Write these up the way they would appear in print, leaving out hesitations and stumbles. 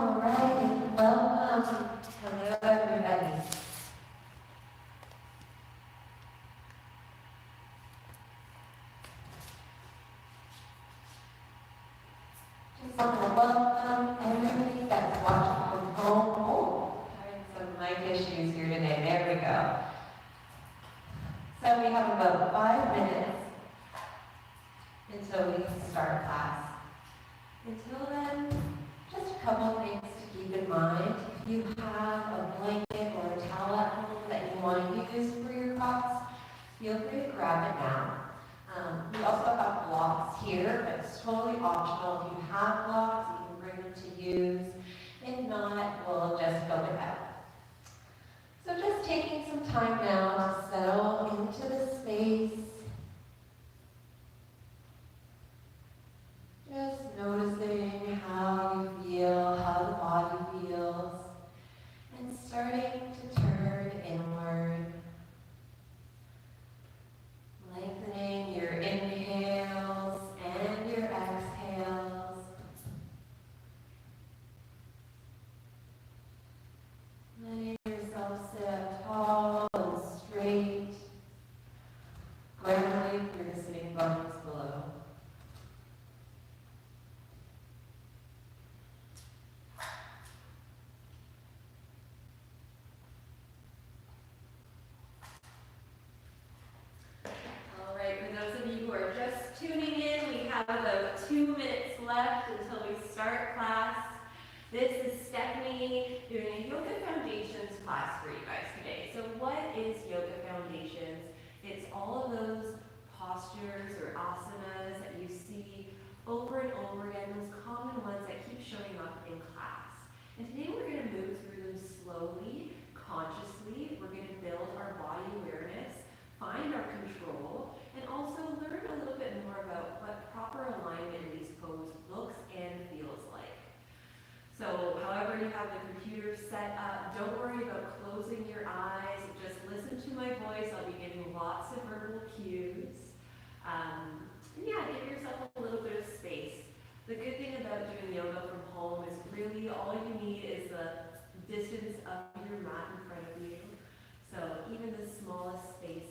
Alright, welcome. Hello everybody. Just want to welcome everybody that's watching from home. Oh, having some mic issues here today. There we go. So we have about 5 minutes until we start class. Until then, just a couple of things to keep in mind. If you have a blanket or a towel at home that you want to use for your class, feel free to grab it now. We also have blocks here, but it's totally optional. If you have blocks, you can bring them to use. If not, we'll just go without. So just taking some time now to settle into the space. Just noticing how you feel, how the body feels, and starting to turn inward. Lengthening your inhales and your exhales. Letting yourself sit up tall and straight. Grounding through the sitting bones below. About 2 minutes left until we start class. This is Stephanie doing a Yoga Foundations class for you guys today. So what is Yoga Foundations? It's all of those postures or asanas that you see over and over again, those common ones that keep showing up in class. And today we're going to move through them slowly, consciously. We're going to build our body awareness, find our control, and also learn a little bit more about what proper alignment in these poses looks and feels like. So however you have the computer set up, don't worry about closing your eyes. Just listen to my voice. I'll be giving lots of verbal cues. And yeah, give yourself a little bit of space. The good thing about doing yoga from home is really all you need is the distance of your mat in front of you. So even the smallest space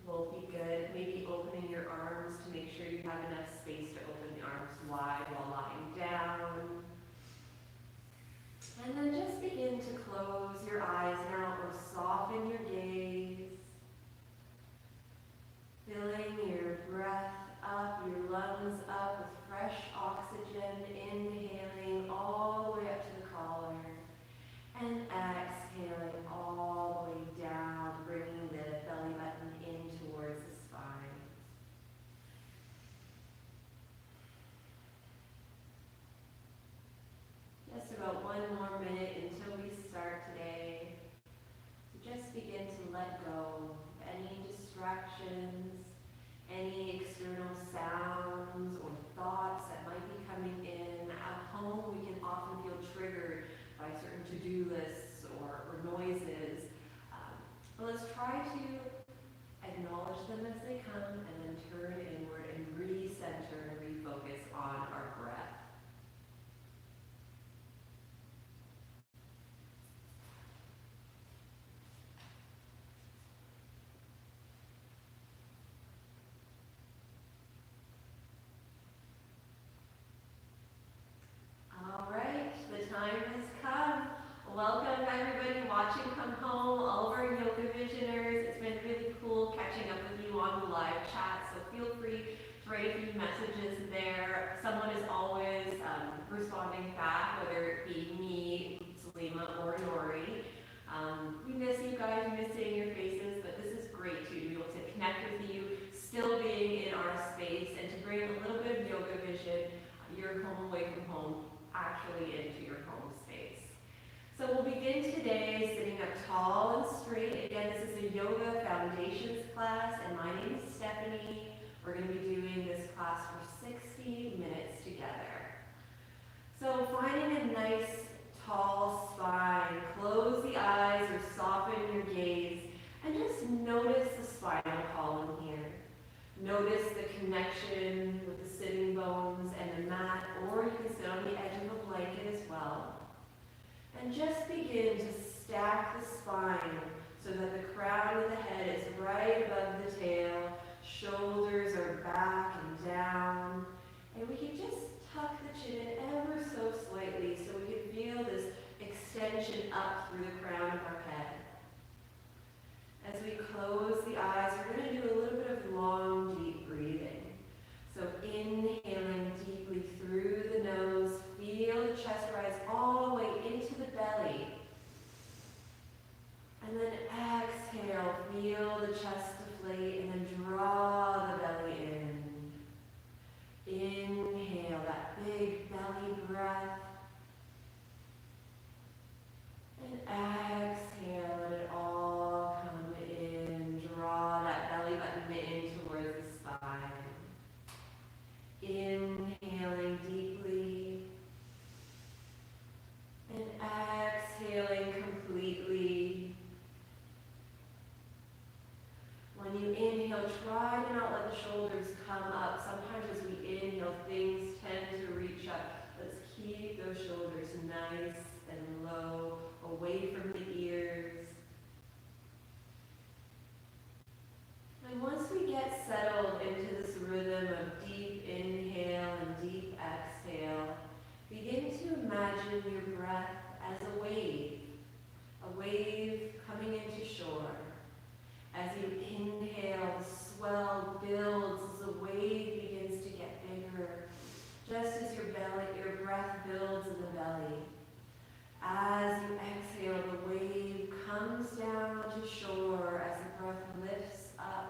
will be good. Maybe opening your arms to make sure you have enough space to open the arms wide while lying down. And then just begin to close your eyes now or soften your gaze. Filling your breath up, your lungs up with fresh oxygen, inhaling all the way up to the collar. And exhaling all the way down, bringing the belly button in towards the spine. Just about 1 more minute until we start today. So just begin to let go of any distractions, any external sounds or thoughts that might be coming in. At home, we can often feel triggered by certain to-do lists or noises. But let's try to acknowledge them as they come and then turn inward and recenter and refocus on our breath. All right, the time has come. Welcome everybody watching from home, all of our YogaVisioners. It's been really cool catching up with you on the live chat, so feel free to write a few messages there. Someone is always responding back, whether it be me, Salima, or Nori. We miss you guys, we miss seeing your faces, but this is great too, to be able to connect with you, still being in our space, and to bring a little bit of YogaVision, your home away from home, actually into your home space. So we'll begin today sitting up tall and straight. Again, this is a Yoga Foundations class, and my name is Stephanie. We're going to be doing this class for 60 minutes together. So finding a nice tall spine, close the eyes or soften your gaze, and just notice the spinal column here. Notice the connection with the sitting bones and the mat, or you can sit on the edge of a blanket as well. And just begin to stack the spine so that the crown of the head is right above the tail, shoulders are back and down, and we can just tuck the chin in ever so slightly so we can feel this extension up through the crown of our head. As we close the eyes, we're going to do a little bit of long, deep breathing. So inhaling deeply through the nose, feel the chest rise all the way into the belly. And then exhale, feel the chest deflate, and then draw the belly in. Inhale, that big belly breath. And exhale, let it all come in. Draw that belly button in towards the spine. Inhaling deeply. And exhaling completely. When you inhale, try to not let the shoulders come up. Sometimes as we inhale, things tend to reach up. Let's keep those shoulders nice and low, away from the ears. And once we get settled into this rhythm of deep inhale and deep exhale, begin to imagine your breath as a wave coming into shore. As you inhale, the swell builds as the wave begins to get bigger, just as your breath builds in the belly. As you exhale, the wave comes down to shore as the breath lifts up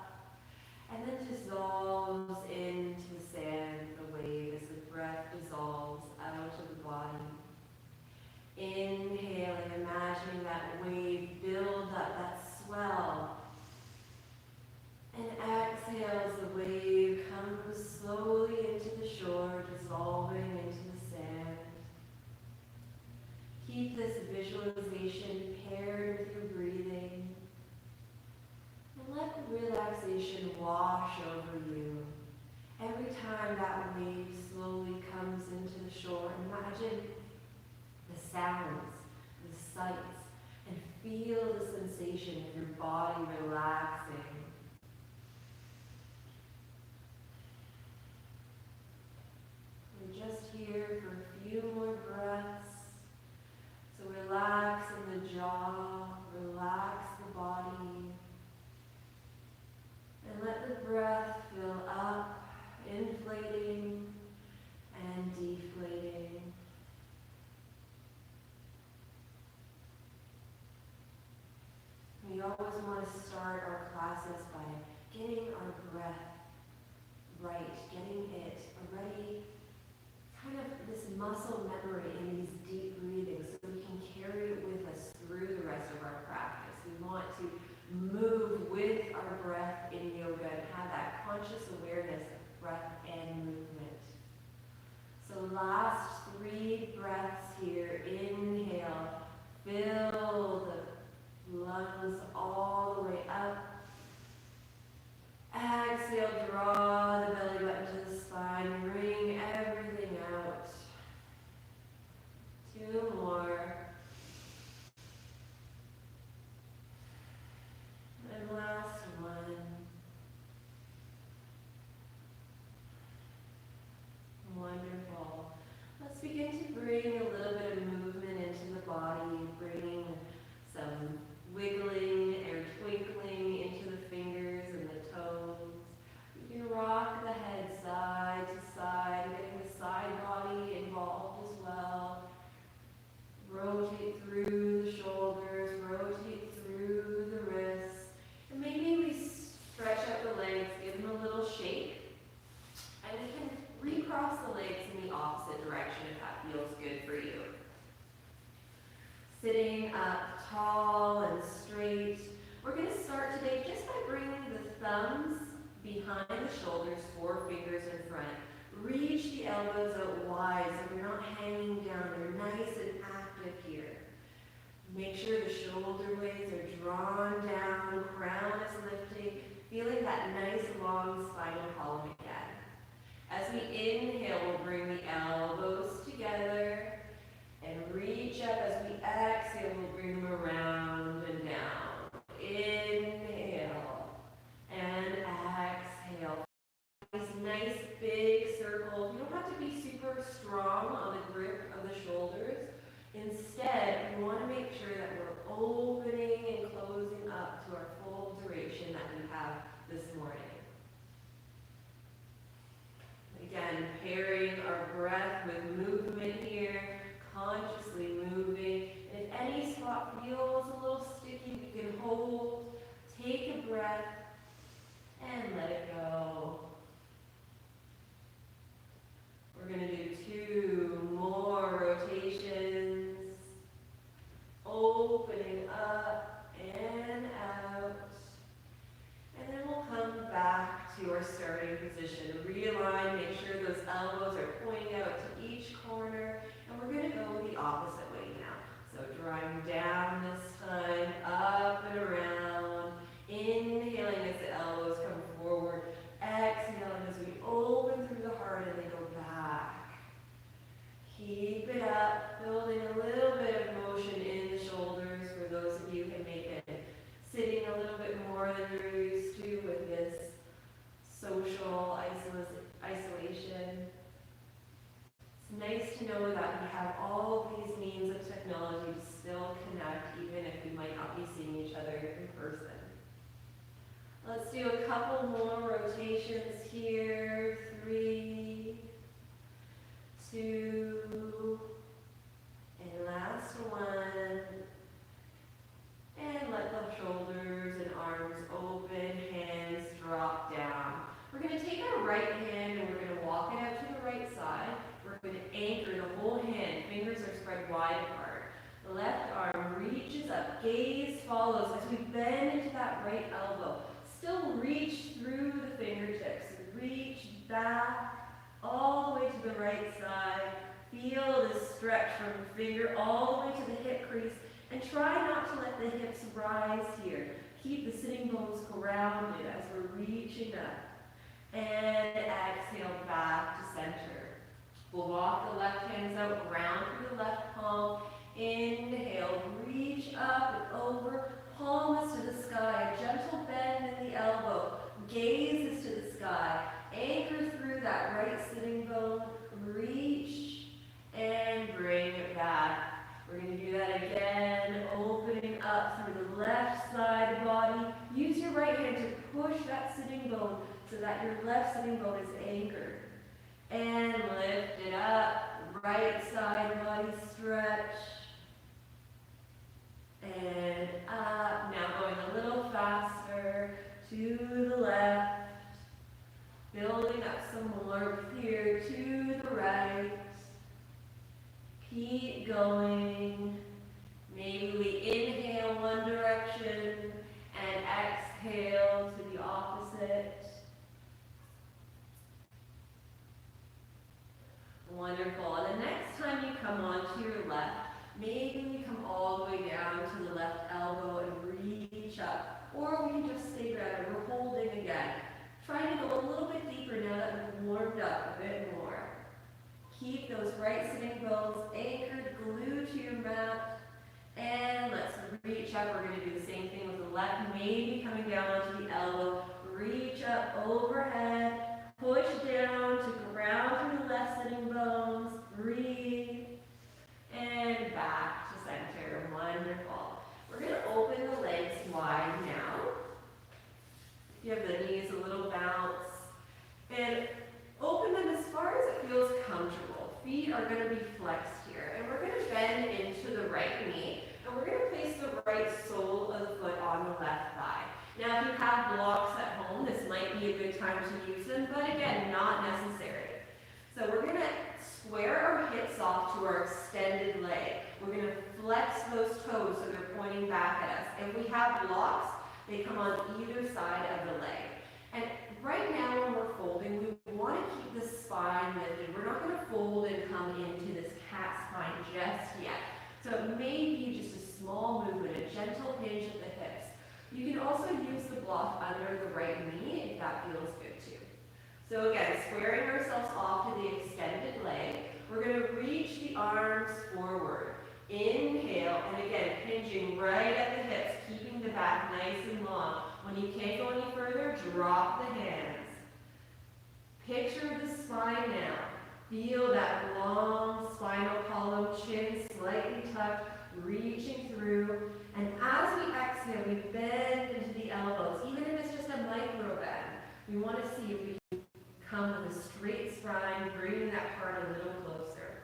and then dissolves into the sand, the wave, as the breath dissolves out of the body. Inhaling, imagining that wave build up, that swell. And exhale as the wave comes slowly into the shore, dissolving into the sand. Keep this visualization paired with your breathing. And let relaxation wash over you. Every time that wave slowly comes into the shore, imagine the sounds, the sights, and feel the sensation of your body relaxing. We're just here for a few more breaths. So relax in the jaw, relax the body, and let the breath fill up, inflating and deflating. We always want to start our classes by getting our breath right, getting it already kind of this muscle memory in these deep breathings so we can carry it with us through the rest of our practice. We want to move with our breath in yoga and have that conscious awareness of breath and movement. So last 3 breaths here. Inhale, fill the lungs all the way up. Exhale, draw the belly button to the spine, bring everything out. 2 more. And last one. Wonderful. Let's begin to bring a little bit of movement into the body, bringing some wiggling or twinkling into the fingers and the toes. You can rock the head side to side, getting the side body involved as well. Rotate through the shoulders, rotate through the wrists. And maybe we stretch out the legs, give them a little shake. And we can recross the legs in the opposite direction if that feels good for you. Sitting up tall and straight. We're going to start today just by bringing the thumbs behind the shoulders, 4 fingers in front. Reach the elbows out wide so you're not hanging down. You're nice and active here. Make sure the shoulder blades are drawn down, crown is lifting, feeling that nice long spinal column again. As we inhale, we'll bring the elbows together and reach up. As we exhale, opposite way now. So drawing down this time, up and around. Inhaling as the elbows come forward. Exhaling as we open through the heart and then go back. Keep it up, building a little bit of motion in the shoulders for those of you who can make it sitting a little bit more than you're used to with this social isolation. It's nice to know that we have all of these means of technology to still connect, even if we might not be seeing each other in person. Let's do a couple more rotations here. 3, 2, and last one. And let the shoulders and arms open, hands drop down. We're going to take our right hand and we're going to walk it out to the right side. We're going to anchor the whole hand. Fingers are spread wide apart. The left arm reaches up. Gaze follows as we bend into that right elbow. Still reach through the fingertips. Reach back all the way to the right side. Feel the stretch from the finger all the way to the hip crease. And try not to let the hips rise here. Keep the sitting bones grounded as we're reaching up. And exhale back to center. We'll walk the left hands out, ground through the left palm. Inhale, reach up and over. Palm is to the sky. A gentle bend in the elbow. Gaze is to the sky. Anchor through that right sitting bone. Reach and bring it back. We're going to do that again, opening up through the left side of the body. Use your right hand to push that sitting bone so that your left sitting bone is anchored. And lift it up, right side body stretch. And up, now going a little faster to the left. Building up some more here to the right. Keep going. Maybe we inhale one direction and exhale to the opposite. Wonderful. And the next time you come onto your left, maybe we come all the way down to the left elbow and reach up. Or we can just stay grounded. We're holding again. Trying to go a little bit deeper now that we've warmed up a bit more. Keep those right sitting bones anchored, glued to your mat. And let's reach up. We're going to do the same thing with the left, maybe coming down onto the elbow. Reach up overhead. Push down to ground through the left sitting bones. Breathe. And back to center. Wonderful. We're going to open the legs wide now. You have the knees a little bounce. And open them as far as it feels comfortable. Feet are going to be flexed here. And we're going to bend into the right knee. And we're going to place the right sole of the foot on the left thigh. Now, if you have blocks at home, this might be a good time to use them. But again, not necessary. So we're going to square our hips off to our extended leg. We're going to flex those toes so they're pointing back at us. If we have blocks, they come on either side of the leg. And right now when we're folding, we want to keep the spine lifted. We're not going to fold and come into this cat spine just yet. So it may be just a small movement, a gentle hinge at the hips. You can also use the block under the right knee if that feels good too. So again, squaring ourselves off to the extended leg. We're going to reach the arms forward. Inhale, and again, hinging right at the hips, keeping the back nice and long. When you can't go any further, drop the hands. Picture the spine now. Feel that long spinal column, chin slightly tucked, reaching through. And as we exhale, we bend into the elbows, even if it's just a micro bend. We want to see if we can come with a straight spine, bringing that heart a little closer.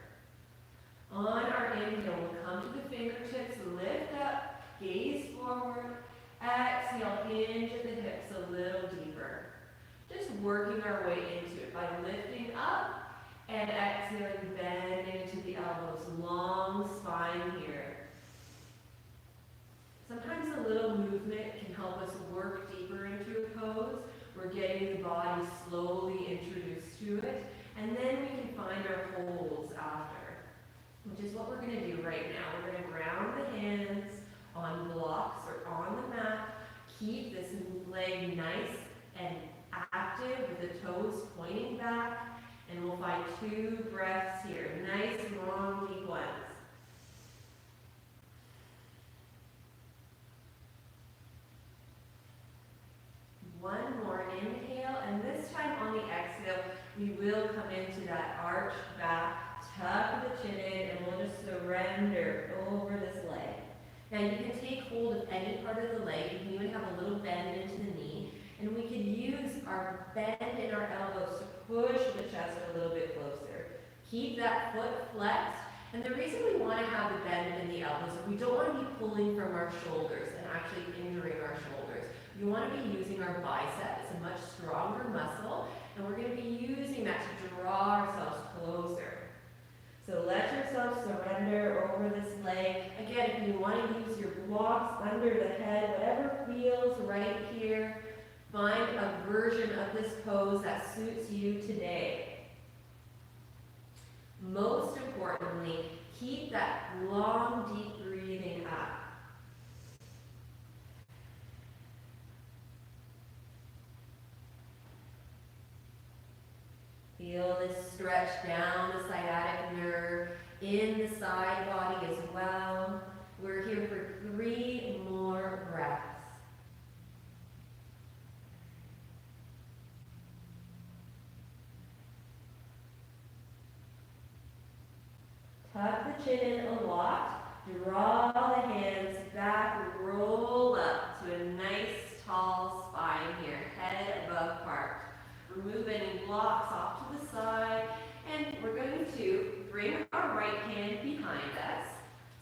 On our inhale, we'll come to the fingertips, lift up, gaze forward. Exhale, hinge at the hips a little deeper. Just working our way into it by lifting up and exhaling, bending into the elbows. Long spine here. Sometimes a little movement can help us work deeper into a pose. We're getting the body slowly introduced to it, and then we can find our holds after. which is what we're going to do right now. We're going to ground the hands on blocks or on the mat. Keep this leg nice and active with the toes pointing back. And we'll find 2 breaths here. Nice, long, deep ones. One more inhale, and this time on the exhale, we will come into that arched back, tuck the chin in, and we'll just surrender over this leg. Now you can take hold of any part of the leg. You can even have a little bend into the knee. And we can use our bend in our elbows to push the chest a little bit closer. Keep that foot flexed. And the reason we want to have the bend in the elbows is we don't want to be pulling from our shoulders and actually injuring our shoulders. We want to be using our bicep. It's a much stronger muscle. And we're going to be using that to draw ourselves closer. So let yourself surrender over this leg. Again, if you want to use your blocks under the head, whatever feels right here, find a version of this pose that suits you today. Most importantly, keep that long, deep breathing up. Feel this stretch down the sciatic nerve, in the side body as well. We're here for 3 more breaths. Tuck the chin in a lot. Draw the hands back, roll up to a nice tall spine here, head above heart. Remove any blocks off to the side, and we're going to bring our right hand behind us.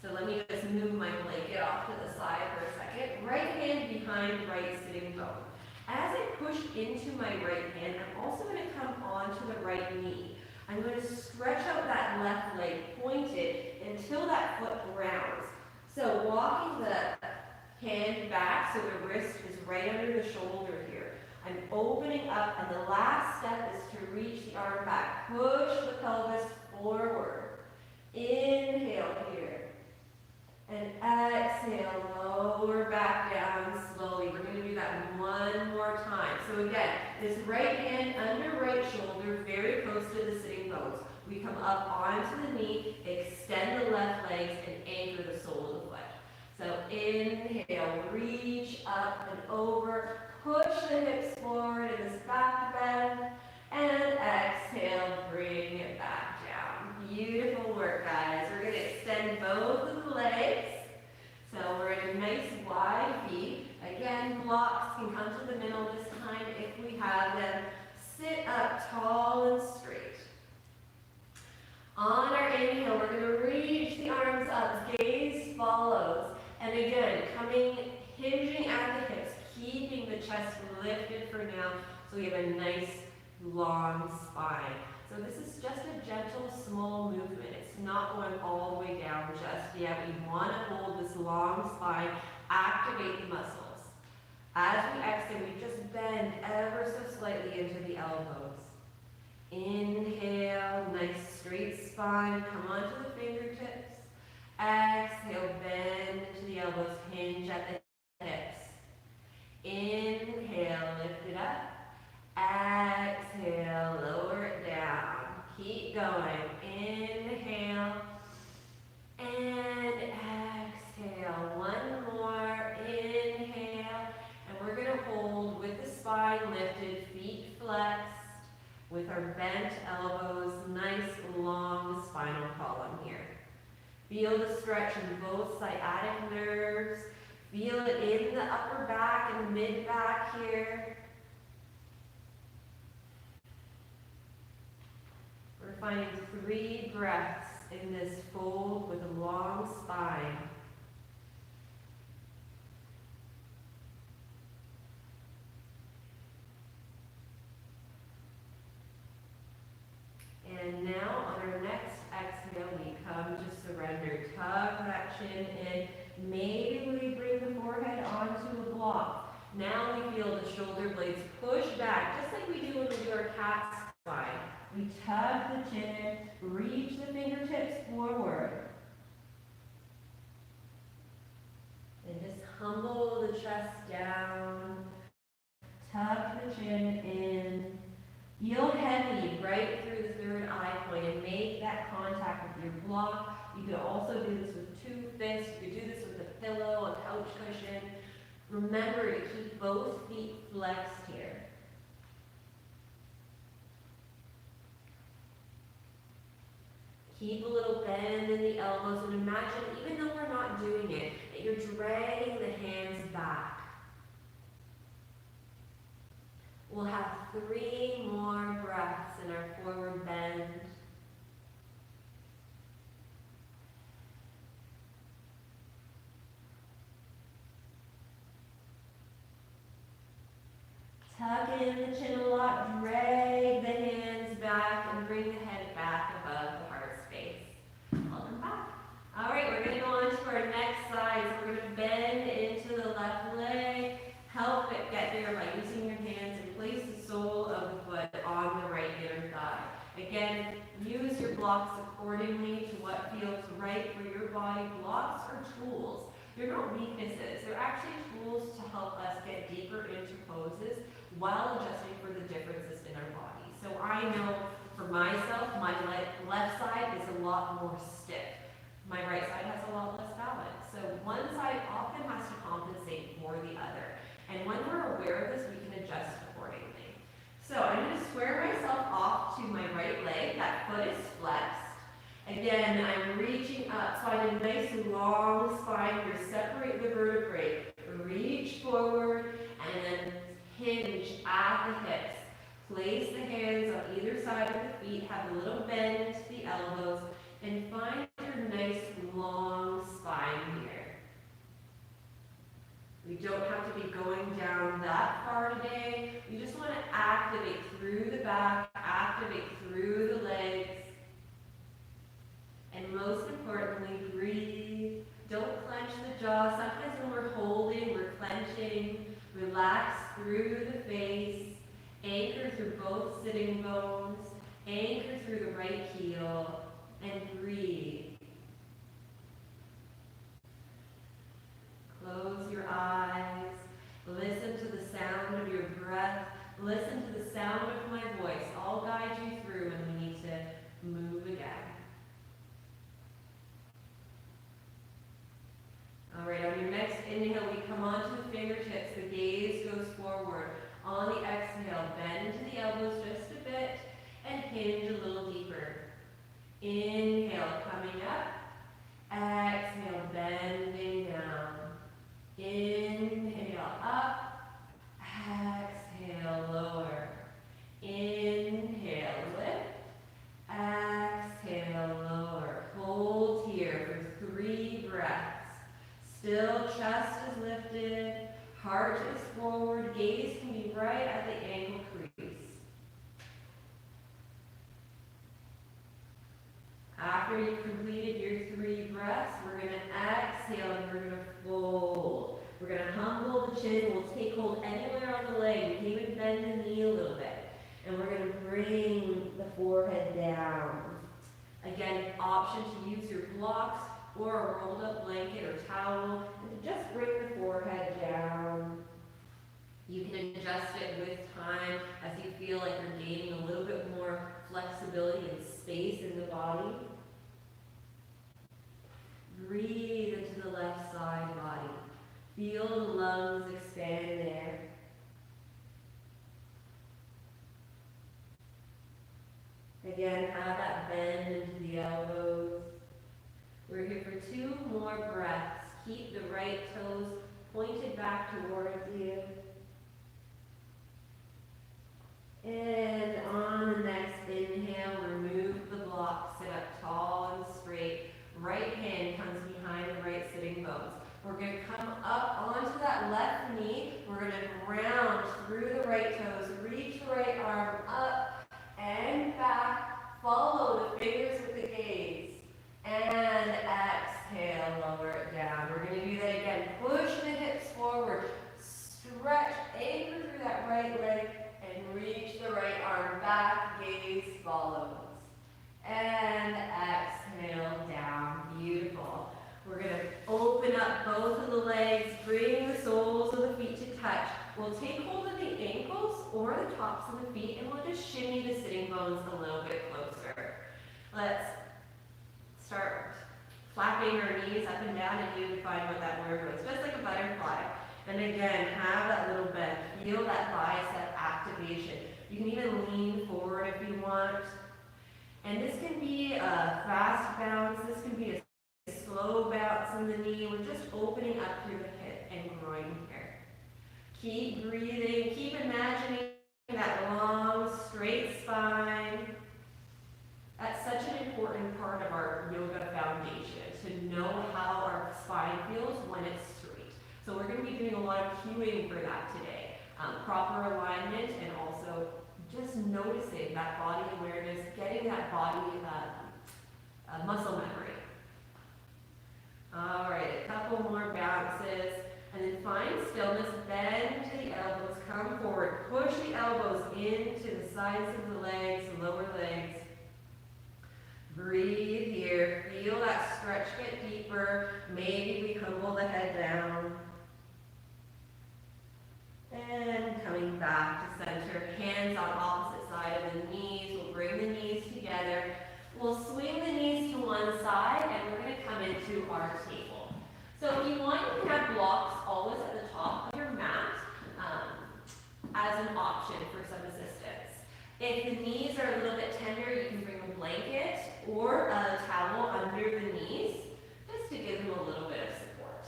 So let me just move my blanket off to the side for a second. Right hand behind right sitting bone. As I push into my right hand, I'm also going to come onto the right knee. I'm going to stretch out that left leg pointed until that foot grounds. So walking the hand back so the wrist is right under the shoulder here. I'm opening up, and the last step is to reach the arm back. Push the pelvis forward. Inhale here. And exhale, lower back down slowly. We're going to do that one more time. So again, this right hand under right shoulder, very close to the sitting bones. We come up onto the knee, extend the left legs, and anchor the sole of the foot. So inhale, reach up and over. Push the hips forward in this back bend, and exhale, bring it back down. Beautiful work, guys. We're going to extend both of the legs. So we're in a nice wide V. Again, blocks can come to the middle this time if we have them. Sit up tall and straight. On our inhale, we're going to reach the arms up, gaze follows. And again, hinging at the hips, keeping the chest lifted for now, so we have a nice long spine. So this is just a gentle, small movement. It's not going all the way down just yet. We want to hold this long spine, activate the muscles. As we exhale, we just bend ever so slightly into the elbows. Inhale, nice straight spine, come onto the fingertips. Exhale, bend into the elbows, hinge at the hips. Inhale, lift it up. Exhale, lower it down. Keep going. Inhale and exhale. One more. Inhale. And we're going to hold with the spine lifted, feet flexed, with our bent elbows, nice long spinal column here. Feel the stretch in both sciatic nerves. Feel it in the upper back and mid back here. We're finding 3 breaths in this fold with a long spine. And now on our next exhale, we come to surrender. Tuck that chin in. Maybe we bring the forehead onto a block. Now we feel the shoulder blades push back, just like we do when we do our cat spine. We tuck the chin, reach the fingertips forward. also do this with 2 fists. You could do this with a pillow, a couch cushion. Remember to keep both feet flexed here. Keep a little bend in the elbows, and imagine, even though we're not doing it, that you're dragging the hands back. We'll have 3 more breaths in our forward bend. Tuck in the chin a lot, drag the hands back, and bring the head back above the heart space. Welcome back. All right, we're going to go on to our next side. So we're going to bend into the left leg. Help it get there by using your hands and place the sole of the foot on the right inner thigh. Again, use your blocks accordingly to what feels right for your body. Blocks are tools. They're not weaknesses. They're actually tools to help us get deeper into poses while adjusting for the differences in our body. So I know for myself, my left side is a lot more stiff. My right side has a lot less balance. So one side often has to compensate for the other. And when we're aware of this, we can adjust accordingly. So I'm going to square myself off to my right leg. That foot is flexed. Again, I'm reaching up. Find a nice long spine here. Separate the vertebrae. Reach forward and then hinge at the hips. Place the hands on either side of the feet. Have a little bend into the elbows. And find your nice long spine here. We don't have to be going down that far today. We just want to activate through the back, activate through the legs. And most importantly, breathe. Don't clench the jaw. Sometimes when we're holding, we're clenching. Relax through the face. Anchor through both sitting bones. Anchor through the right heel. And breathe. Close your eyes. Listen to the sound of your breath. Listen to the sound of my voice. I'll guide you through when we need to move again. All right, on your next inhale, we come onto the fingertips. The gaze goes forward. On the exhale, bend into the elbows just a bit and hinge a little deeper. Inhale, coming up. Exhale, bending down. Inhale, up. Exhale, lower. Inhale, lift. Exhale, lower. Hold here for 3 breaths. Still, chest is lifted. Heart is forward. Gaze can be right at the ankle crease. After you've completed your 3 breaths, we're going to exhale and we're going to fold. We're going to humble the chin. We'll take hold anywhere on the leg. We can even bend the knee a little bit. And we're going to bring the forehead down. Again, option to use your blocks or a rolled up blanket or towel. And just bring the forehead down. You can adjust it with time as you feel like you're gaining a little bit more flexibility and space in the body. Breathe into the left side body. Feel the lungs expand there. Again, have that bend into the elbows. We're here for 2 more breaths. Keep the right toes pointed back towards you. And on the next inhale, remove the block. Sit up tall and straight. Right hand comes behind the right sitting bones. We're going to come up onto that left knee. We're going to ground through the right toes. Reach the right arm up and back. Follow the fingers with the gaze. And exhale, lower it down. We're going to do that again. Push the hips forward. Stretch, anchor through that right leg, and reach the right arm back. Gaze follows. And exhale down. Beautiful. We're going to open up both of the legs. Bring the soles of the feet to touch. We'll take hold of the ankles or the tops of the feet, and we'll just shimmy the sitting bones a little bit closer. Let's start flat tapping our knees up and down and you define what that word was, just like a butterfly. And again, have that little bend. Feel that bicep activation. You can even lean forward if you want. And this can be a fast bounce. This can be a slow bounce in the knee. We're just opening up through the hip and groin here. Keep breathing. Keep imagining that long, straight spine. That's such an important part of our yoga foundation, to know how our spine feels when it's straight. So we're going to be doing a lot of cueing for that today. Proper alignment and also just noticing that body awareness, getting that body muscle memory. All right, a couple more bounces. And then find stillness, bend to the elbows, come forward. Push the elbows into the sides of the legs, lower legs. Breathe here. Feel that stretch get deeper. Maybe we humble the head down. And coming back to center. Hands on opposite side of the knees. We'll bring the knees together. We'll swing the knees to one side and we're going to come into our table. So if you want, you can have blocks always at the top of your mat as an option for some assistance. If the knees are a little bit tender, you can bring a blanket or a towel under the knees just to give them a little bit of support.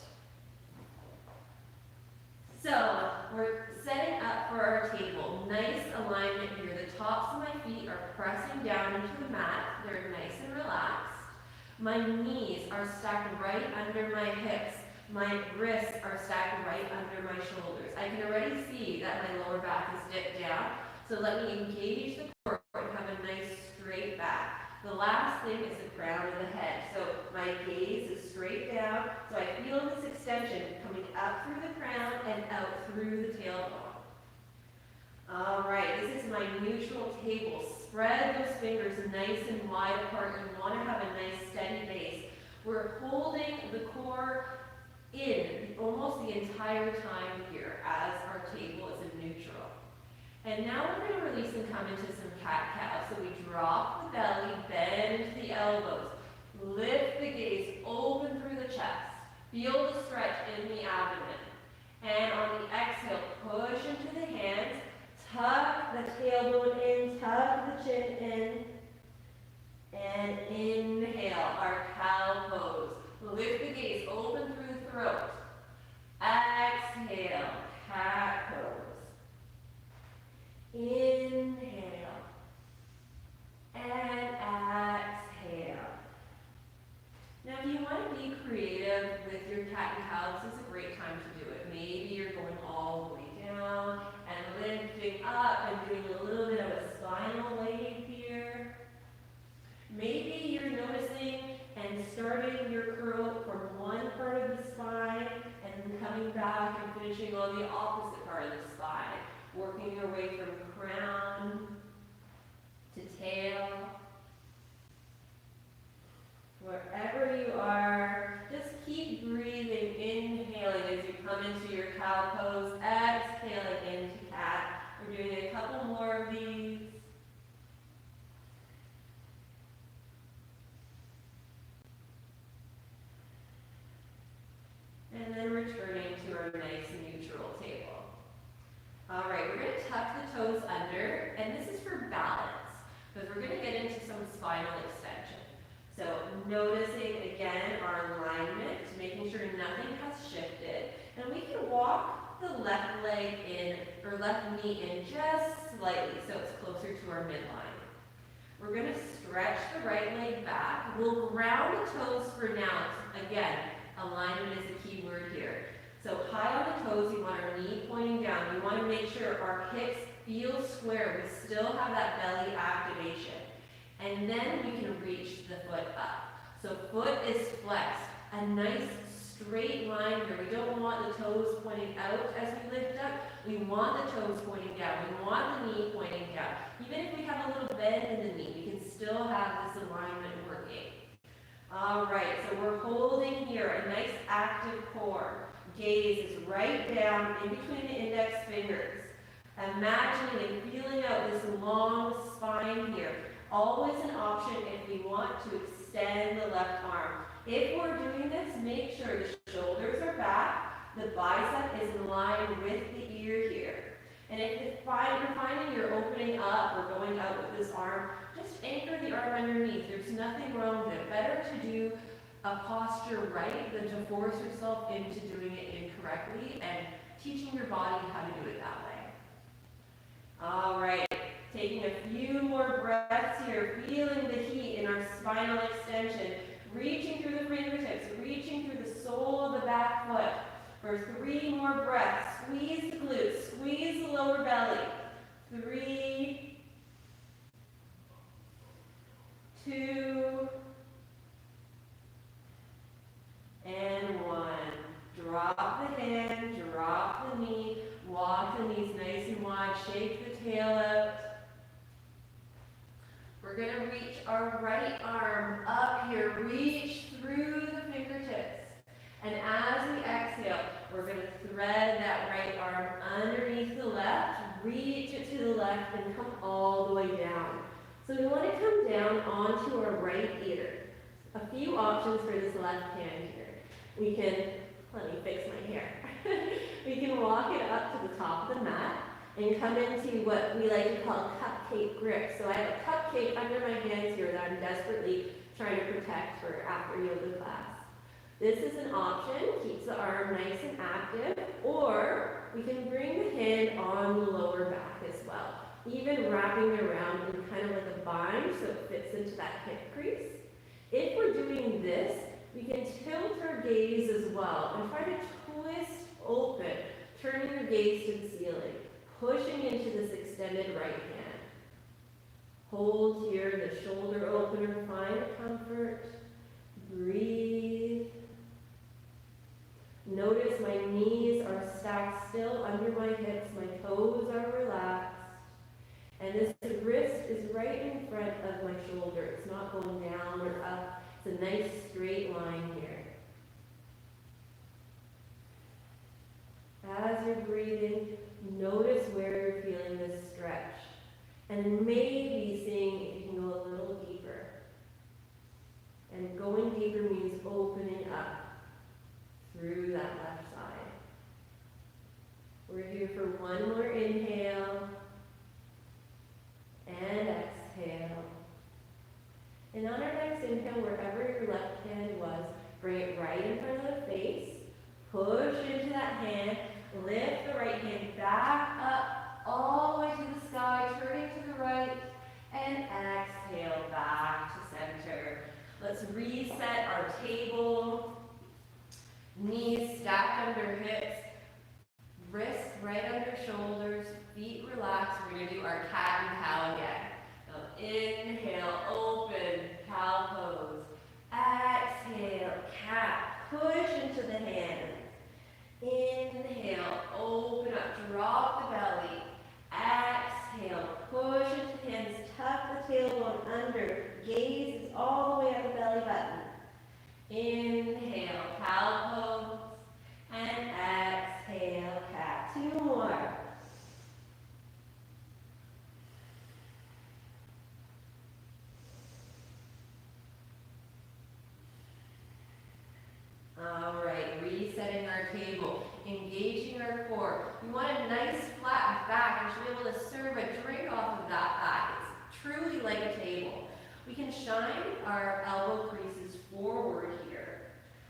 So we're setting up for our table. Nice alignment here. The tops of my feet are pressing down into the mat. They're nice and relaxed. My knees are stacked right under my hips. My wrists are stacked right under my shoulders. I can already see that my lower back is dipped down. So let me engage the core and have a nice straight back. The last thing is the crown of the head. So my gaze is straight down. So I feel this extension coming up through the crown and out through the tailbone. All right, this is my neutral table. Spread those fingers nice and wide apart. You want to have a nice steady base. We're holding the core in almost the entire time here as our table is in neutral. And now we're going to release and come into some cat-cow. So we drop the belly, bend the elbows, lift the gaze, open through the chest. Feel the stretch in the abdomen. And on the exhale, push into the hands, tuck the tailbone in, tuck the chin in, and inhale, our cow pose. Lift the gaze, open through the throat. Exhale, cat pose. Inhale and exhale. Now if you want to be creative with your cat and cow, this is a great time to do it. Maybe you're going all the way down and lifting up and doing a little bit of a spinal wave here. Maybe you're noticing and starting your curl from one part of the spine and then coming back and finishing on the opposite part of the spine. Working your way from crown to tail. Wherever you are, just keep breathing, inhaling as you come into your cow pose, exhaling into cat. We're doing a couple more of these. And then returning to our nice neutral table. All right, we're going to tuck the toes under, and this is for balance, because we're going to get into some spinal extension. So noticing, again, our alignment, making sure nothing has shifted. And we can walk the left leg in, or left knee in just slightly, so it's closer to our midline. We're going to stretch the right leg back. We'll ground the toes for now. Again, alignment is a key word here. So high on the toes, you want our knee pointing down. We want to make sure our hips feel square. We still have that belly activation. And then we can reach the foot up. So foot is flexed. A nice straight line here. We don't want the toes pointing out as we lift up. We want the toes pointing down. We want the knee pointing down. Even if we have a little bend in the knee, we can still have this alignment working. All right, so we're holding here a nice active core. Gaze is right down in between the index fingers. Imagining and feeling out this long spine here. Always an option if we want to extend the left arm. If we're doing this, make sure the shoulders are back, the bicep is in line with the ear here. And if you're finding you're opening up or going out with this arm, just anchor the arm underneath. There's nothing wrong with it. Better to do a posture right than to force yourself into doing it incorrectly and teaching your body how to do it that way. All right, taking a few more breaths here, feeling the heat in our spinal extension, reaching through the fingertips, reaching through the sole of the back foot. For 3 more breaths, squeeze the glutes, squeeze the lower belly. 3, 2, and 1. Drop the hand, drop the knee, walk the knees nice and wide, shake the tail out. We're going to reach our right arm up here, reach through the fingertips. And as we exhale, we're going to thread that right arm underneath the left, reach it to the left, and come all the way down. So we want to come down onto our right ear. A few options for this left hand here. We can, let me fix my hair. We can walk it up to the top of the mat and come into what we like to call cupcake grip. So I have a cupcake under my hands here that I'm desperately trying to protect for after yoga class. This is an option, keeps the arm nice and active, or we can bring the hand on the lower back as well, even wrapping it around in kind of like a bind so it fits into that hip crease. If we're doing this, we can tilt our gaze as well and try to twist open, turning your gaze to the ceiling, pushing into this extended right hand. Hold here, the shoulder opener, find comfort, breathe. Notice my knees are stacked still under my hips, my toes are relaxed, and this wrist is right in front of my shoulder. It's not going down or up. It's a nice straight line here. As you're breathing, notice where you're feeling this stretch, and maybe seeing if you can go a little deeper. And going deeper means opening up through that left side. We're here for 1 more inhale and exhale. And on our next inhale, wherever your left hand was, bring it right in front of the face, push into that hand, lift the right hand back up all the way to the sky, turning to the right, and exhale back to center. Let's reset our table. Knees stacked under hips, wrists right under shoulders, feet relaxed. We're going to do our cat and cow again. So inhale, open, cow pose. Exhale, cat, push into the hands. Inhale, open up, drop the belly. Exhale, push into the hands, tuck the tailbone under. Gaze is all the way up the belly button. Inhale, cow pose, and exhale, cat. 2 more. All right, resetting our table, engaging our core. We want a nice flat back. You should be able to serve a drink off of that back. It's truly like a table. We can shine our elbow creases forward here.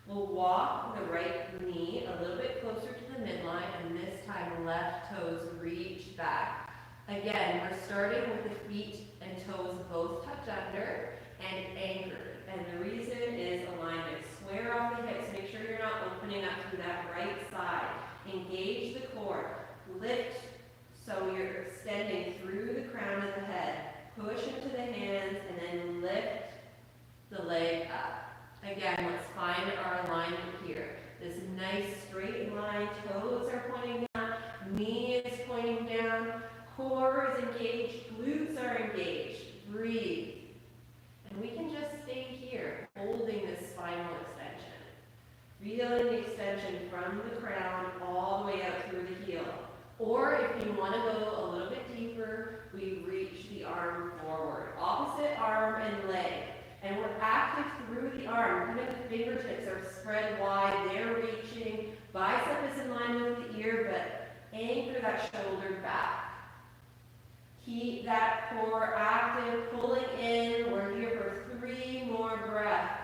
We'll walk the right knee a little bit closer to the midline, and this time left toes reach back. Again, we're starting with the feet and toes both tucked under and anchored. And the reason is alignment. Square off the hips. Make sure you're not opening up through that right side. Engage the core. Lift so you're extending through the crown of the head. Push into the hands and then lift the leg up. Again, let's find our alignment here. This nice straight line, toes are pointing down, knee is pointing down, core is engaged, glutes are engaged. Breathe. And we can just stay here, holding this spinal extension. Feeling the extension from the crown all the way out through the heel. Or if you want to go a little bit deeper, we reach the arm forward. Opposite arm and leg. And we're active through the arm. Even the fingertips are spread wide. They're reaching. Bicep is in line with the ear, but anchor that shoulder back. Keep that core active, pulling in. We're here for 3 more breaths.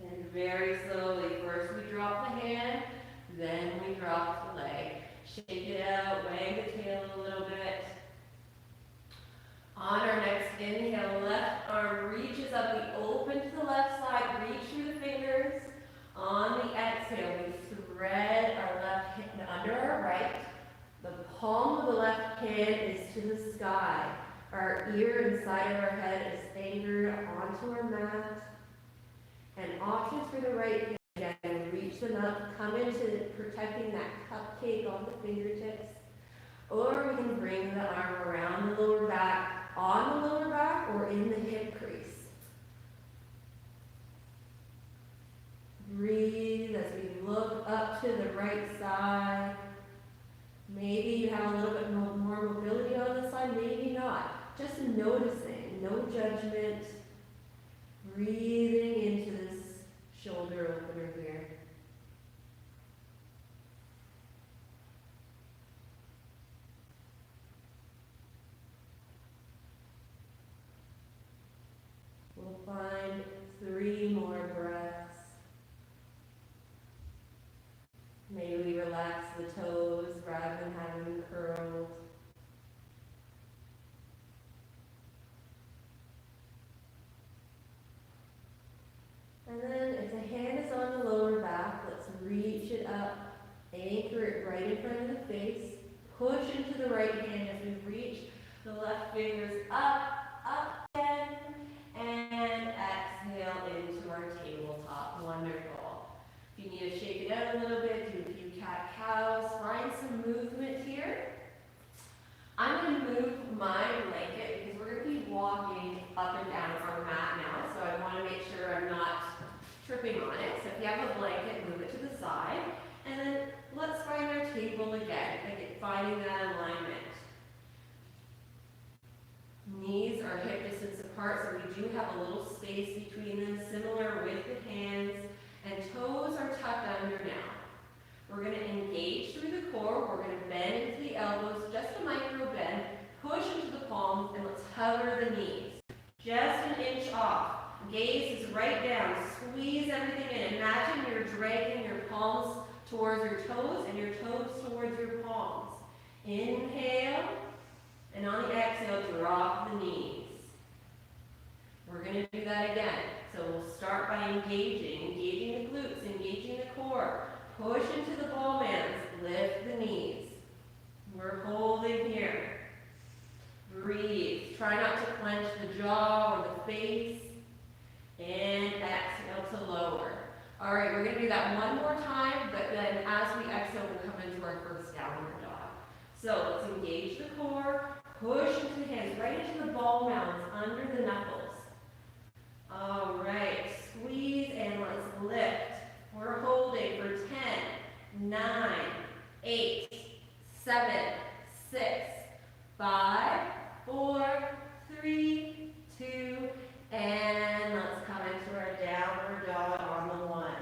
And very slowly, first we drop the hand, then we drop the leg. Shake it out, wag the tail a little bit. On our next inhale, left arm reaches up, we open to the left side, reach through the fingers. On the exhale, we thread our left hand under our right. The palm of the left hand is to the sky. Our ear inside of our head is anchored onto our mat. And options for the right hand, again, reach them up, come into protecting that cupcake on the fingertips. Or we can bring the arm around the lower back, on the lower back, or in the hip crease. Breathe as we look up to the right side. Maybe you have a little bit more mobility on this side, maybe not. Just noticing, no judgment. Breathing into this shoulder opener here. We'll find 3 more breaths. Maybe we relax the toes rather than having them curled. And then if the hand is on the lower back, let's reach it up, anchor it right in front of the face, push into the right hand as we reach the left fingers up again, and exhale into our tabletop. Wonderful. If you need to shake it out a little bit, do a few cat-cows, find some movement here. I'm going to move my blanket because we're going to be walking up and down our mat now, so I want to make sure I'm not tripping on it. So if you have a blanket, move it to the side. And then let's find our table again, finding that alignment. Knees are hip distance apart, so we do have a little space between them, similar with the hands. And toes are tucked under now. We're going to engage through the core. We're going to bend into the elbows, just a micro bend. Push into the palms, and let's hover the knees. Just an inch off. Gaze is right down. Squeeze everything in. Imagine you're dragging your palms towards your toes and your toes towards your palms. Inhale, and on the exhale, drop the knees. We're going to do that again. So we'll start by engaging the glutes, engaging the core. Push into the ball mans, lift the knees. We're holding here. Breathe. Try not to clench the jaw or the face. And exhale to lower. All right, we're going to do that one more time, but then as we exhale, we'll come into our first downward dog. So let's engage the core, push into the hands, right into the ball mounds, under the knuckles. All right, squeeze and let's lift. We're holding for 10, 9, 8, 7, 6, 5, 4, 3, 2, and let's come into our downward dog on the 1.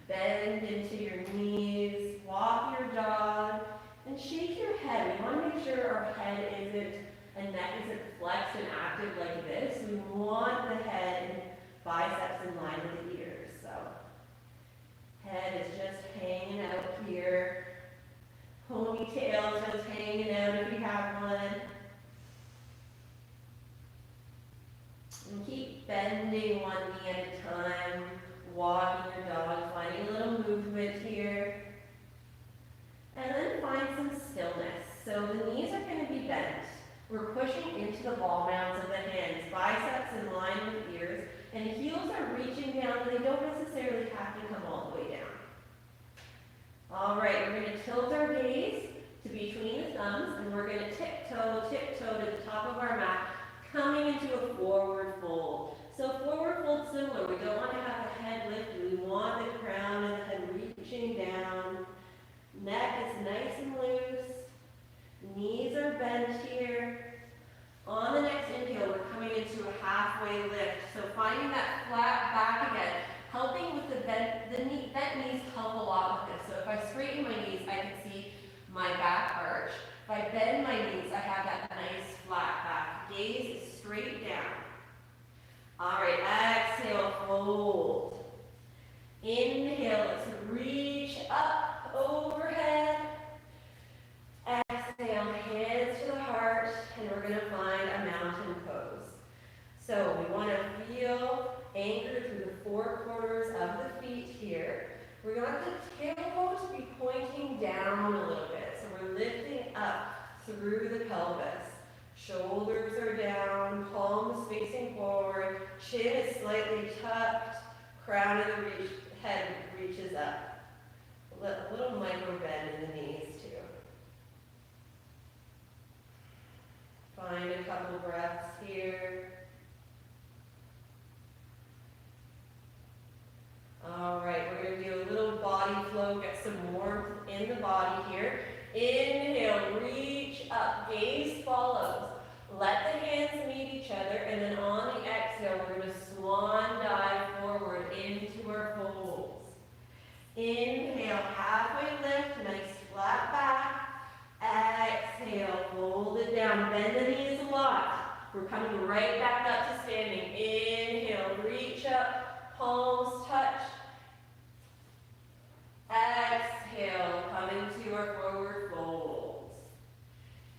Bend into your knees, walk your dog, and shake your head. We want to make sure our head and neck isn't flexed and active like this. We want the head and biceps in line with the ears. So head is just hanging out here. Ponytail is just hanging out if you have one. And keep bending one knee at a time, walking your dog, finding a little movement here. And then find some stillness. So the knees are going to be bent. We're pushing into the ball mounds of the hands, biceps in line with ears, and heels are reaching down, but they don't necessarily have to come all the way down. All right, we're going to tilt our gaze to between the thumbs, and we're going to tiptoe to the top of our mat, coming into a forward fold. So forward fold similar. We don't want to have the head lifted. We want the crown and the head reaching down. Neck is nice and loose. Knees are bent here. On the next inhale, we're coming into a halfway lift. So finding that flat back again, helping with the bent knees help a lot with this. So if I straighten my knees, I can see my back arch. If I bend my knees, I have that nice flat back. Gaze is straight down. All right, exhale, fold. Inhale, let's reach up overhead. Exhale, hands to the heart, and we're going to find a mountain pose. So we want to feel anchored through the four corners of the feet here. We're going to want the tailbone to be pointing down a little bit. So we're lifting up through the pelvis. Shoulders are down, palms facing forward, chin is slightly tucked, crown of the head reaches up. A little micro bend in the knees too. Find a couple breaths here. All right, we're going to do a little body flow, get some warmth in the body here. Inhale, reach up, gaze follows. Let the hands meet each other, and then on the exhale, we're going to swan dive forward into our folds. Inhale, halfway lift, nice flat back. Exhale, fold it down, bend the knees a lot. We're coming right back up to standing. Inhale, reach up, palms touch. Exhale, coming to our forward folds.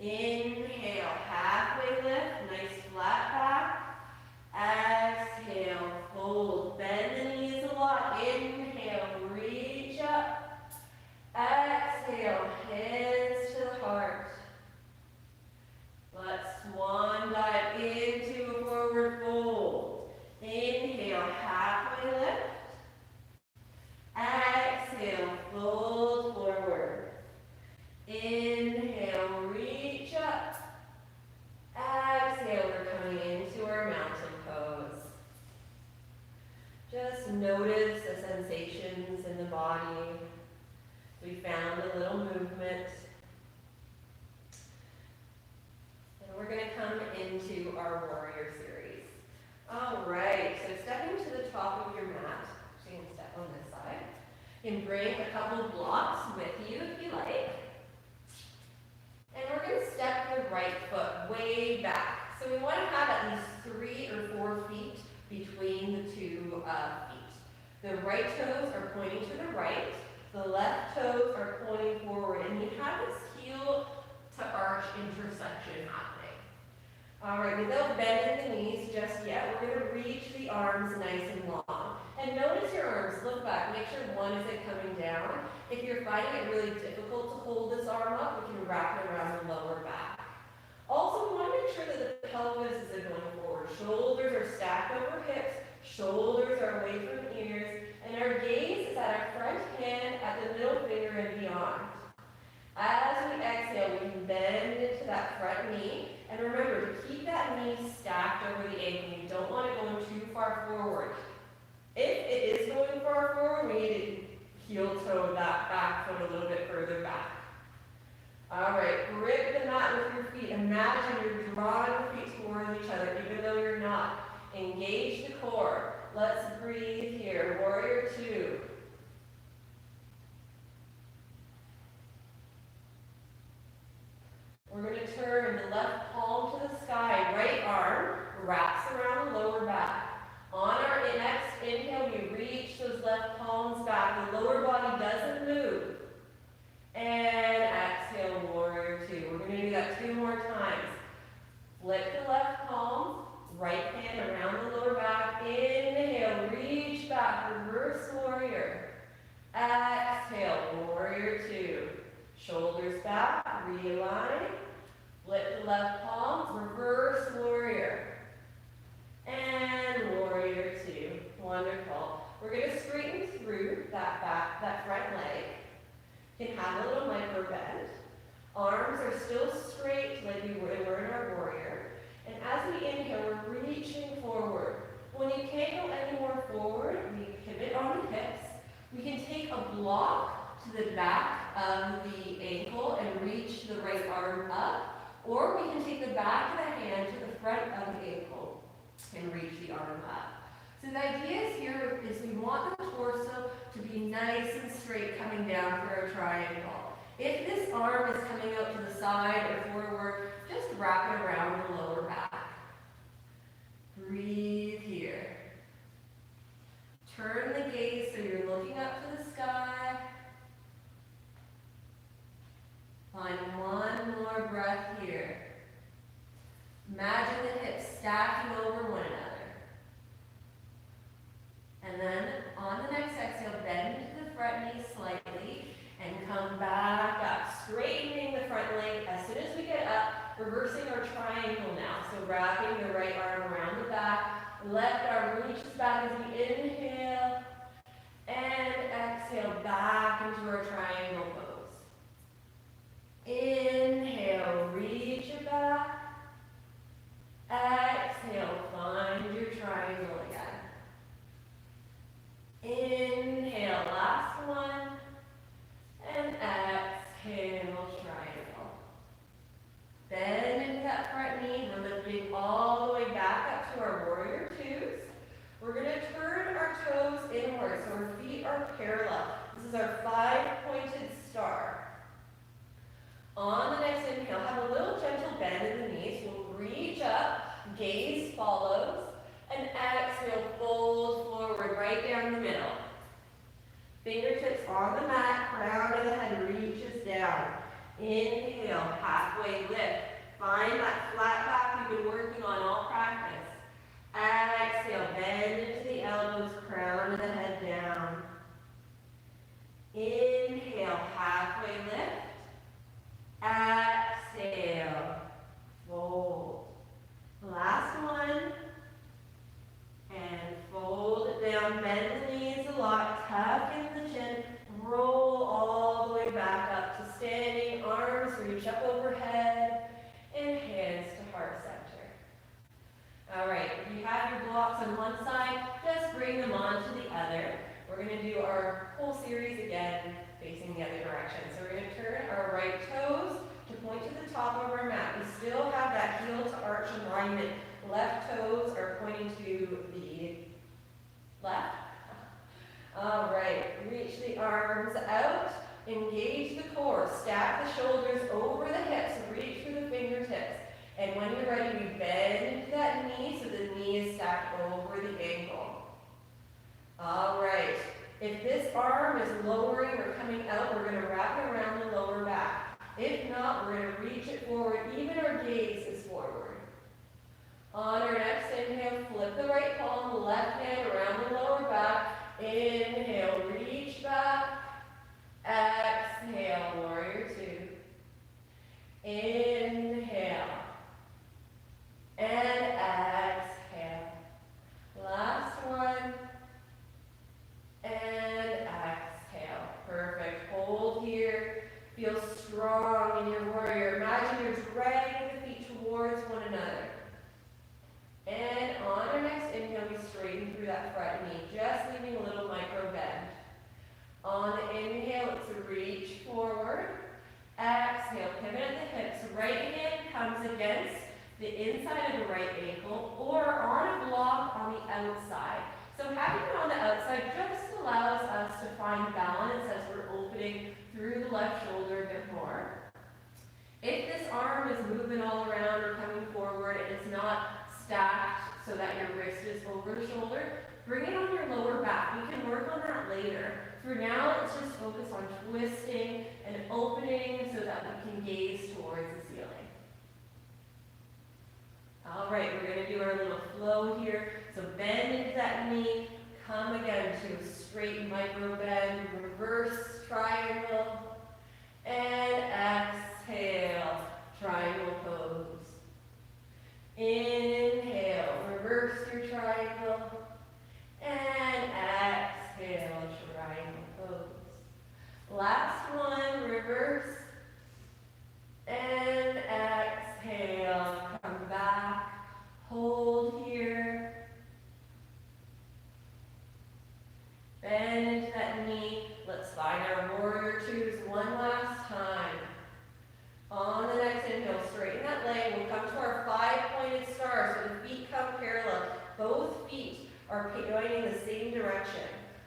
Inhale, halfway lift, nice flat back. Exhale, fold, bend the knees a lot. Inhale, reach up. Exhale, hands to the heart. Let's swan dive into a forward fold. Inhale, halfway lift. Exhale, fold forward. Inhale, reach up. Exhale, we're coming into our mountain pose. Just notice the sensations in the body. We found a little movement. And we're going to come into our warrior series. All right, so stepping to the top of your mat. So you can step on this side. You can bring a couple blocks with you if you like. And we're going to step the right foot way back. So we want to have at least 3 or 4 feet between the two feet. The right toes are pointing to the right. The left toes are pointing forward. And you have this heel to arch intersection happening. All right, without bending the knees just yet, we're going to reach the arms nice and long. And notice your arms, look back, make sure one isn't coming down. If you're finding it really difficult to hold this arm up, we can wrap it around the lower back. Also, we want to make sure that the pelvis is going forward. Shoulders are stacked over hips, shoulders are away from ears, and our gaze is at our front hand, at the middle finger and beyond. As we exhale, we can bend into that front knee. And remember to keep that knee stacked over the ankle. You don't want it going too far forward. If it is going far forward, we need to heel toe that back foot a little bit further back. All right, grip the mat with your feet. Imagine you're drawing your feet towards each other, even though you're not. Engage the core. Let's breathe here. Warrior 2. We're going to turn the left palm to the sky. Right arm wraps around the lower back. On our next inhale, we reach those left palms back. The lower body doesn't move. And exhale, warrior 2. We're going to do that 2 more times. Flip the left palm, right hand around the lower back. Inhale, reach back, reverse warrior. Exhale, warrior 2. Shoulders back, realign. Flip the left palm, reverse warrior. And warrior 2. Wonderful. We're going to straighten through that back, that front leg. You can have a little micro bend. Arms are still straight like we were in our warrior. And as we inhale, we're reaching forward. When you can't go any more forward, we pivot on the hips. We can take a block to the back of the ankle and reach the right arm up, or we can take the back of the hand to the front of the ankle and reach the arm up. So the idea here is we want the torso to be nice and straight coming down for our triangle. If this arm is coming out to the side or forward, just wrap it around the lower back. Breathe here. Turn the gaze so you're looking up to the sky. Find one more breath here. Imagine the hips stacking over one another. And then on the next exhale, bend into the front knee slightly and come back up, straightening the front leg. As soon as we get up, reversing our triangle now. So wrapping the right arm around the back, left arm reaches back as we inhale, and exhale back into our triangle pose. Inhale, reach it back. Exhale, find your triangle again. Inhale, last one, and exhale, triangle. Bend into that front knee. We're lifting all the way back up to our warrior twos. We're going to turn our toes inward so our feet are parallel. This is our 5-pointed star. On the next inhale, have a little gentle bend in the knees. We'll reach up, gaze follows, and exhale, fold forward, right down the middle. Fingertips on the mat, crown of the head reaches down. Inhale, halfway lift. Find that flat back we've been working on all practice. Exhale, bend into the elbows, crown of the head down. Inhale, halfway lift. Exhale, fold. Last one. And fold it down, bend the knees a lot, tuck in the chin, roll all the way back up to standing, arms reach up overhead, and hands to heart center. All right, if you have your blocks on one side, just bring them on to the other. We're going to do our whole series again, facing the other direction. So we're going to turn our right toes to point to the top of our mat. We still have that heel to arch alignment. Left toes are pointing to the left. All right, reach the arms out, engage the core, stack the shoulders over the hips, reach for the fingertips. And when you're ready, we bend into that knee so the knee is stacked over the ankle. All right, if this arm is lowering or coming out, we're going to wrap it around the lower back. If not, we're going to reach it forward, even our gaze is forward. On our next inhale, flip the right palm, left hand around the lower back. Inhale, reach back. Exhale, warrior two. Inhale. And exhale. Last one. And exhale. Perfect. Hold here. Feel strong in your warrior. Imagine you're dragging the feet towards one another. And on our next inhale, we straighten through that front knee, just leaving a little micro bend. On the inhale, it's a reach forward. Exhale, pivot at the hips. Right hand comes against the inside of the right ankle or on a block on the outside. So having it on the outside just allows us to find balance as we're opening through the left shoulder a bit more. If this arm is moving all around or coming forward and it's not stacked so that your wrist is over the shoulder, bring it on your lower back. We can work on that later. For now, let's just focus on twisting and opening so that we can gaze towards the ceiling. All right, we're going to do our little flow here. So bend into that knee, come again to a straight micro bend, reverse triangle, and exhale, triangle pose. Inhale, reverse your triangle, and exhale, triangle pose. Last one, reverse, and exhale, come back, hold here, bend into that knee. Let's find our warrior twos one last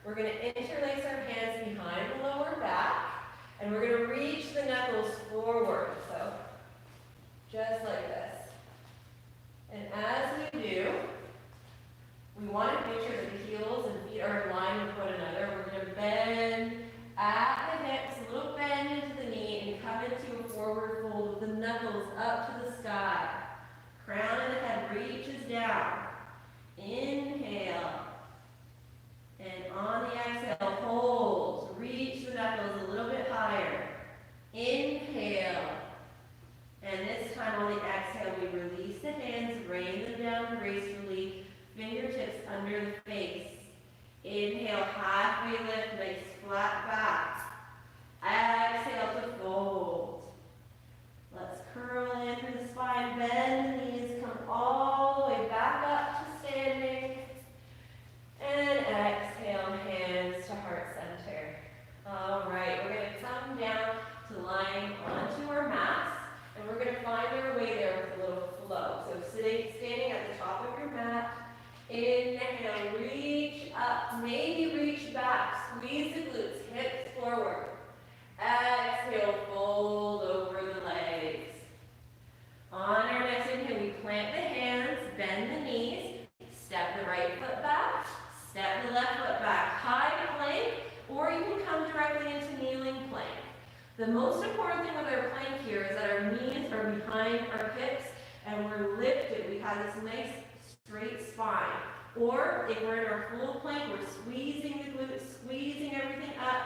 We're going to interlace our hands behind the lower back, and we're going to reach the knuckles forward. So, just like this. And as we do, we want to make sure that the heels and feet are in line with one another. We're going to bend at the hips, a little bend into the knee, and come into a forward fold with the knuckles up to the sky. Crown of the head reaches down. Inhale. And on the exhale, hold. Reach the knuckles a little bit higher. Inhale. And this time on the exhale, we release the hands, rain them down gracefully, fingertips under the face. Inhale, halfway lift, nice flat back. Exhale to fold. Let's curl in through the spine, bend the knees, come all the way back up to standing. And exhale, hands to heart center. All right, we're going to come down to lying onto our mats, and we're going to find our way there with a little flow. So standing at the top of your mat, inhale, reach up, maybe reach back, squeeze the glutes, hips forward. Exhale, fold over the legs. On our next inhale, we plant the hands, bend the knees, step the right foot back, step the left foot back, high plank, or you can come directly into kneeling plank. The most important thing with our plank here is that our knees are behind our hips and we're lifted. We have this nice straight spine. Or if we're in our full plank, we're squeezing the glutes, squeezing everything up.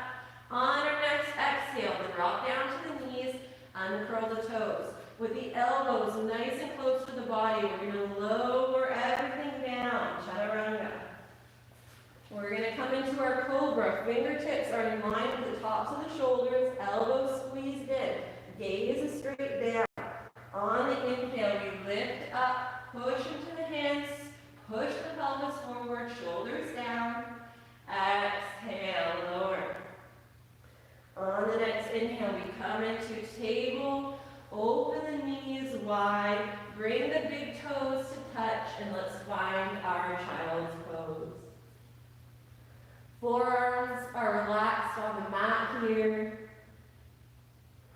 On our next exhale, drop down to the knees, uncurl the toes. With the elbows nice and close to the body, we're going to lower everything down. Chaturanga. We're going to come into our cobra. Fingertips are in line with the tops of the shoulders, elbows squeezed in. Gaze is straight down. On the inhale, we lift up, push into the hands, push the pelvis forward, shoulders down. Exhale, lower. On the next inhale, we come into table, open the knees wide, bring the big toes to touch, and let's find our child's pose. Forearms are relaxed on the mat here.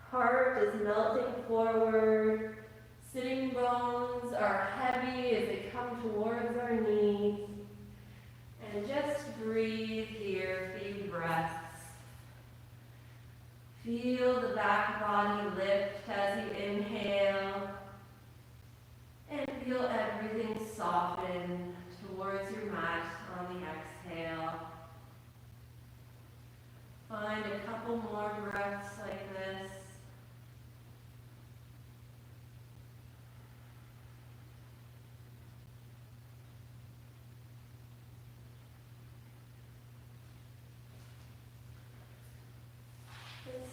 Heart is melting forward. Sitting bones are heavy as they come towards our knees. And just breathe here, few breaths. Feel the back body lift as you inhale. And feel everything soften towards your mat on the exhale. Find a couple more breaths like this.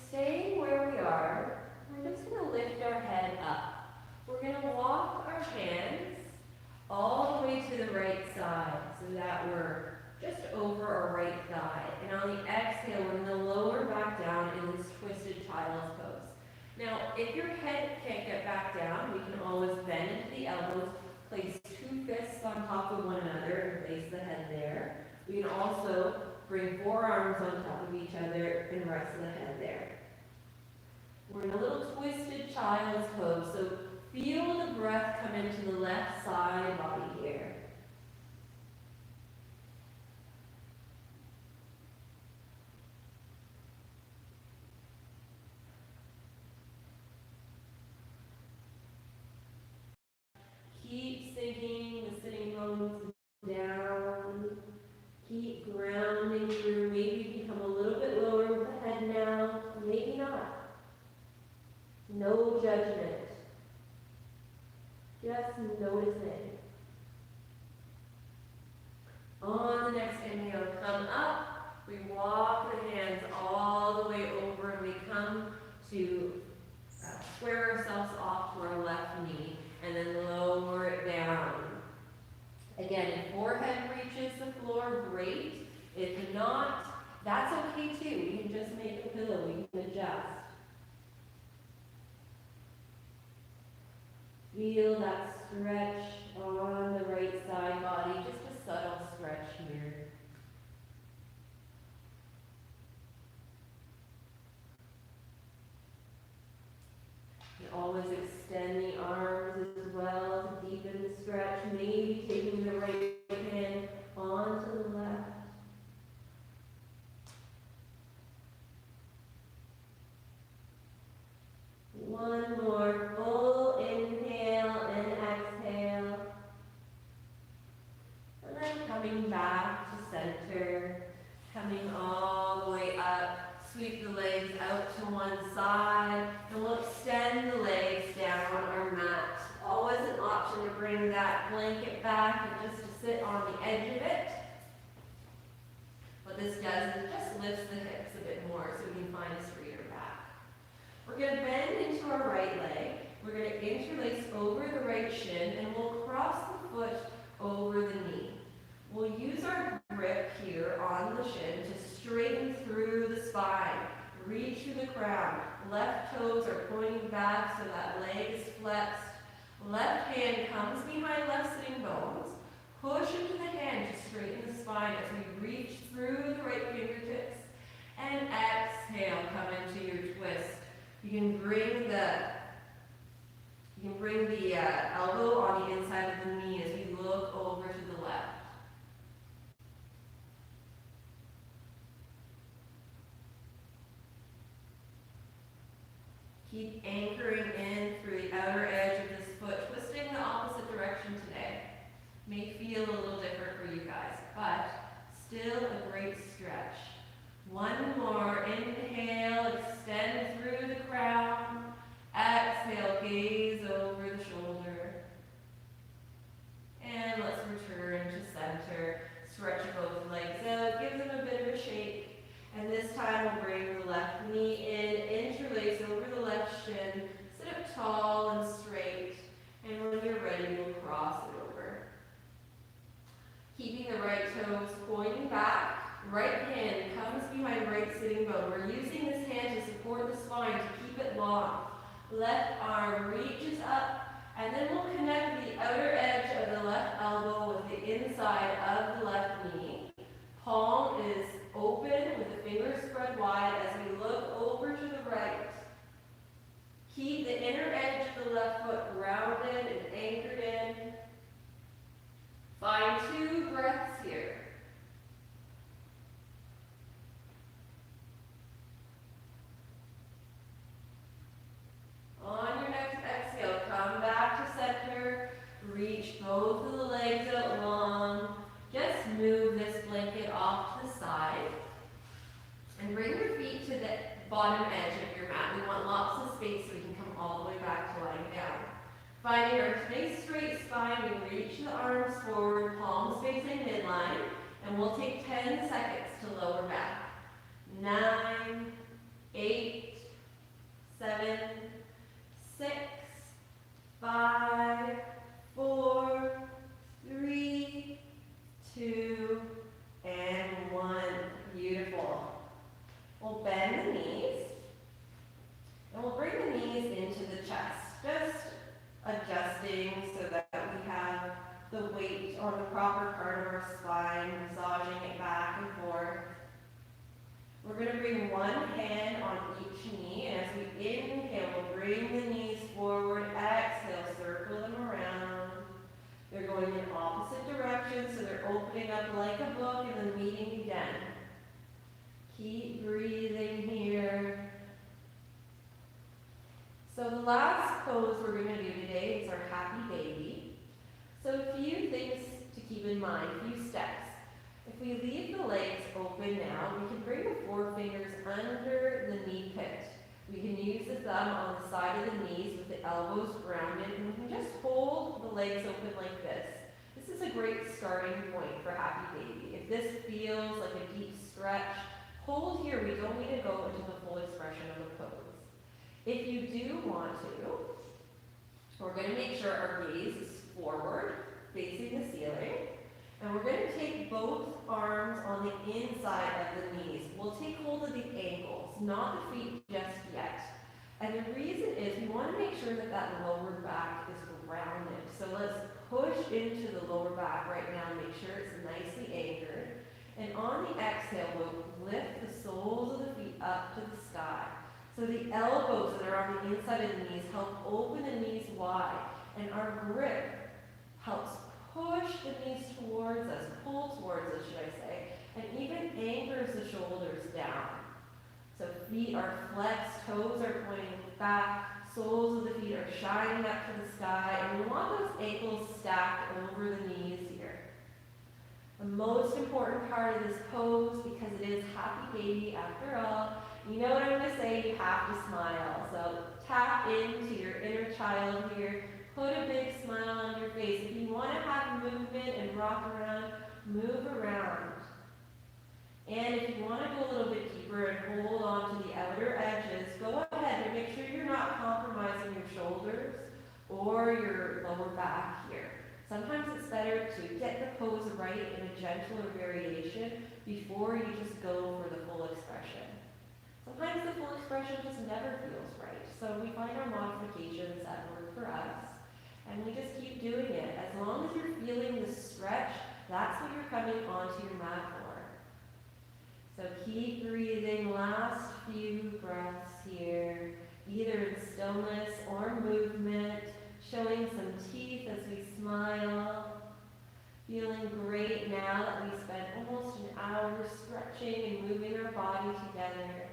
Staying where we are, we're just going to lift our head up. We're going to walk our hands all the way to the right side so that we're just over our right thigh. And on the exhale, we're going to lower back down in this twisted child's pose. Now, if your head can't get back down, we can always bend into the elbows, place two fists on top of one another, and place the head there. We can also bring forearms on top of each other and rest the head there. We're in a little twisted child's pose, so feel the breath come into the left side body here. Keep sinking the sitting bones down. Keep grounding through. Maybe become a little bit lower with the head now. Maybe not. No judgment. Just noticing. On the next inhale, come up. We walk the hands all the way over and we come to square ourselves off to our left knee and then lower it down. Again, if forehead reaches the floor, great. If not, that's okay too. We can just make a pillow, we can adjust. Feel that stretch on the right side body, just a subtle stretch here. coming all the way up. Sweep the legs out to one side, and we'll extend the legs down our mat. Always an option to bring that blanket back and just to sit on the edge of it. What this does is it just lifts the hips a bit more so we can find a straighter back. We're going to bend into our right leg. We're going to interlace over the right shin, and we'll cross the foot over the knee. We'll use our grip here on the shin to straighten through the spine. Reach through the crown. Left toes are pointing back so that leg is flexed. Left hand comes behind left sitting bones. Push into the hand to straighten the spine as we reach through the right fingertips. And exhale, come into your twist. You can bring the elbow on the inside of the knee as we look over to the left. Keep anchoring in through the outer edge of this foot, twisting the opposite direction today. May feel a little different for you guys, but still a great stretch. One more. Inhale, extend through the crown. Exhale, gaze over the shoulder. And let's return to center. Stretch both legs out, give them a bit of a shake. And this time we'll bring the left knee in, interlace over the left shin, sit up tall and straight. And when you're ready, we'll cross it over. Keeping the right toes pointing back. Right hand comes behind right sitting bone. We're using this hand to support the spine to keep it long. Left arm reaches up, and then we'll connect the outer edge of the left elbow with the inside of the left knee. Palm is open with the fingers spread wide as we look over to the right. Keep the inner edge of the left foot rounded and anchored in. Find 2 breaths here. On your next exhale, come back to center. Reach both of the legs out long. Just move this blanket off to the side. And bring your feet to the bottom edge of your mat. We want lots of space so we can come all the way back to lying down. Finding our nice straight spine, we reach the arms forward, palms facing midline, and we'll take 10 seconds to lower back. 9, 8, 7, 6, 5, 4, 3, 2, and 1. Beautiful. We'll bend the knees, and we'll bring the knees into the chest, just adjusting so that we have the weight on the proper part of our spine, massaging it back and forth. We're going to bring one hand on each knee, and as we inhale, we'll bring the knees forward. Exhale, circle them around. They're going in opposite directions, so they're opening up like a book and then meeting again. Keep breathing here. So the last pose we're going to do today is our happy baby. So a few things to keep in mind, a few steps. If we leave the legs open now, we can bring the forefingers under the knee pit. We can use the thumb on the side of the knees with the elbows grounded, and we can just hold the legs open like this. This is a great starting point for happy baby. If this feels like a deep stretch, hold here. We don't need to go into the full expression of the pose. If you do want to, we're going to make sure our gaze is forward, facing the ceiling. And we're going to take both arms on the inside of the knees. We'll take hold of the ankles, not the feet just yet. And the reason is we want to make sure that that lower back is rounded. So let's push into the lower back right now and make sure it's nicely anchored. And on the exhale, we'll lift the soles of the feet up to the sky. So the elbows that are on the inside of the knees help open the knees wide. And our grip helps push the knees towards us, pull towards us, should I say, and even anchors the shoulders down. So feet are flexed, toes are pointing back, soles of the feet are shining up to the sky, and we want those ankles stacked over the knees here. The most important part of this pose, because it is happy baby after all, you know what I'm going to say, you have to smile. So tap into your inner child here. Put a big smile on your face. If you want to have movement and rock around, move around. And if you want to go a little bit deeper and hold on to the outer edges, go ahead and make sure you're not compromising your shoulders or your lower back here. Sometimes it's better to get the pose right in a gentler variation before you just go for the full expression. Sometimes the full expression just never feels right. So we find our modifications that work for us, and we just keep doing it. As long as you're feeling the stretch, that's what you're coming onto your mat for. So keep breathing, last few breaths here, either in stillness or movement, showing some teeth as we smile. Feeling great now that we spent almost an hour stretching and moving our body together.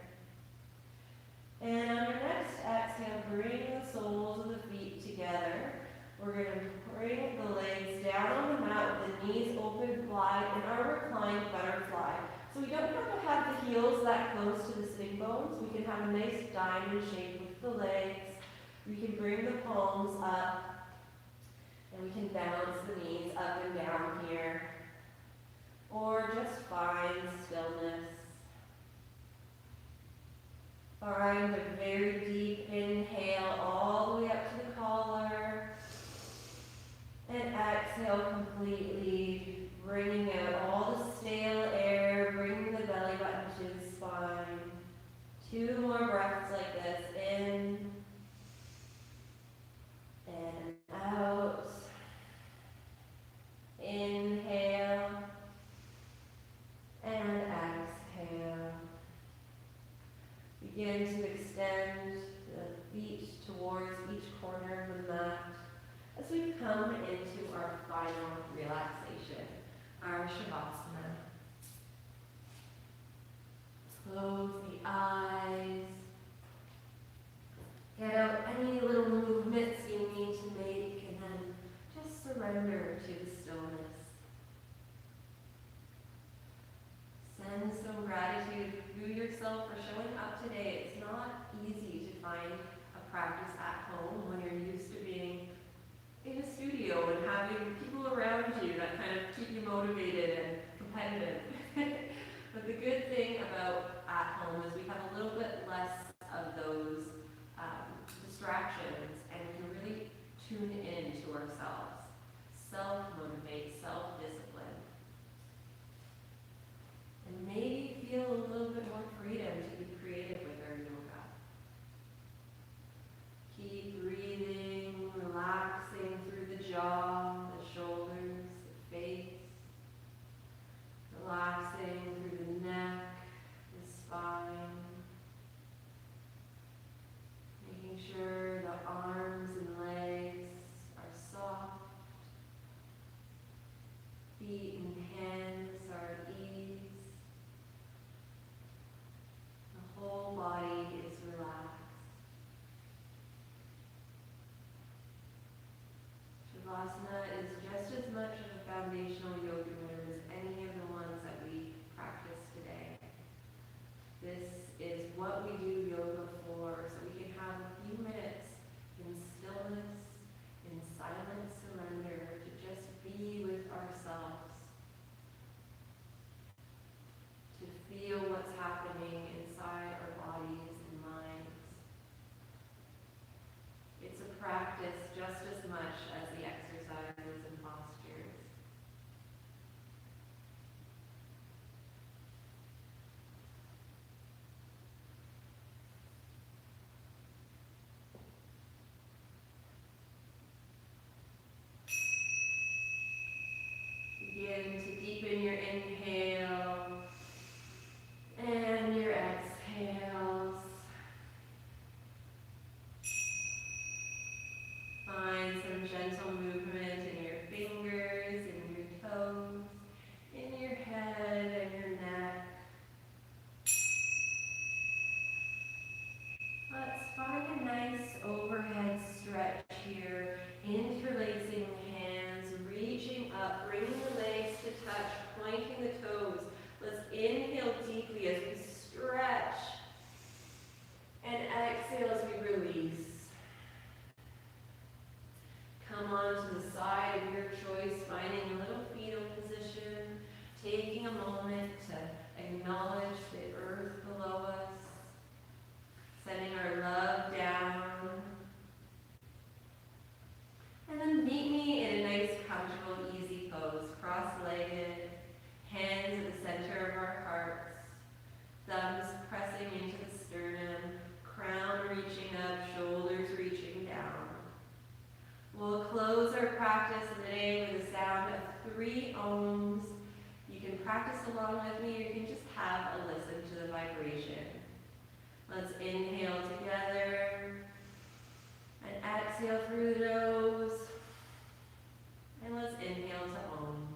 And on your next exhale, bring the soles of the feet together. We're going to bring the legs down on the mat with the knees open wide in our reclined butterfly. So we don't have to have the heels that close to the sitting bones. We can have a nice diamond shape with the legs. We can bring the palms up, and we can balance the knees up and down here. Or just find stillness. Find a very deep inhale all the way up to the collar. And exhale completely, bringing out all the stale air, bringing the belly button to the spine. 2 more breaths like this, in and out. Inhale and exhale. Begin to extend the feet towards each corner of the mat as we come into our final relaxation, our Shavasana. Close the eyes. Get out any little movements you need to make, and then just surrender to the stillness. Send some gratitude through yourself for showing up today. It's not easy to find a practice at home when you're used to being in a studio and having people around you that kind of keep you motivated and competitive. But the good thing about at home is we have a little bit less of those distractions, and we can really tune in to ourselves, self-motivate, self-discipline, and maybe feel a little bit more freedom to be creative with our yoga. Keep breathing, relaxing through the jaw, the shoulders, the face, relaxing through the neck, the spine, making sure the arms and legs are soft, feet and hands are at ease, the whole body is relaxed. Shavasana is just as much of a foundational yoga move as any of the ones that we practice today. This is what we do yoga for, so we can have a few minutes in stillness, in silent surrender, to just be with ourselves, to feel what's happening inside our bodies and minds. It's a practice just as much as the exercises and postures. Begin to deepen your inhale and your exhales. Find some gentle movement in your fingers, in your toes, in your head and your neck. Let's find a nice overhead stretch here, interlacing the hands, reaching up, bringing the legs to down to the side of your choice, finding a little fetal position, taking a moment to acknowledge the earth below us, sending our love down. And then meet me in a nice, comfortable, easy pose, cross-legged, hands at the center of our hearts, thumbs pressing into the sternum, crown reaching up, shoulders reaching down. We'll close our practice today with a sound of 3 ohms. You can practice along with me, or you can just have a listen to the vibration. Let's inhale together and exhale through the nose. And let's inhale to Om.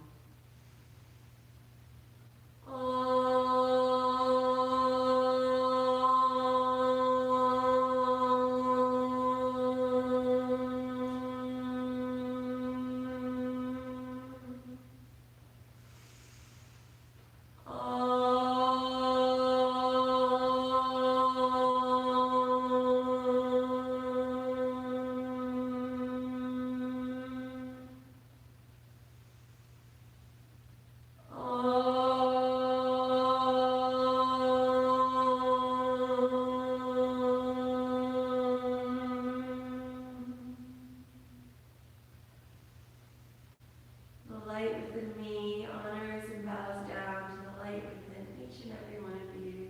The light within me honors and bows down to the light within each and every one of you.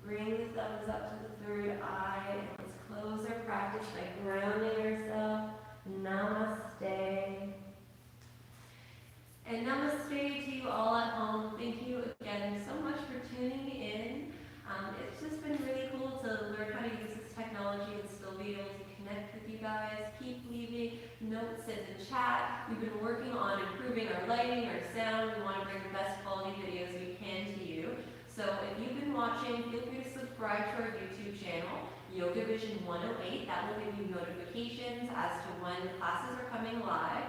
Bring the thumbs up to the third eye, and let's close our practice by grounding ourselves. Namaste. And namaste to you all at home. Thank you again so much for tuning in. It's just been really cool to learn how to use this technology and still be able to connect with you guys. Keep leaving notes in the chat. We've been working on improving our lighting, our sound. We want to bring the best quality videos we can to you. So if you've been watching, feel free to subscribe to our YouTube channel, YogaVision 108. That will give you notifications as to when classes are coming live.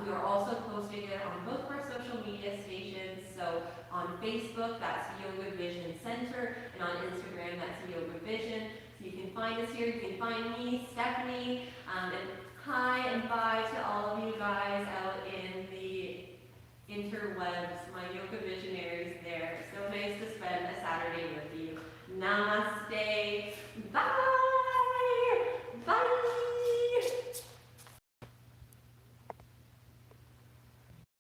We are also posting it on both of our social media stations. So on Facebook, that's YogaVision Center, and on Instagram, that's YogaVision. So you can find us here. You can find me, Stephanie, and hi and bye to all of you guys out in the interwebs, my yoga visionaries there. So nice to spend a Saturday with you. Namaste.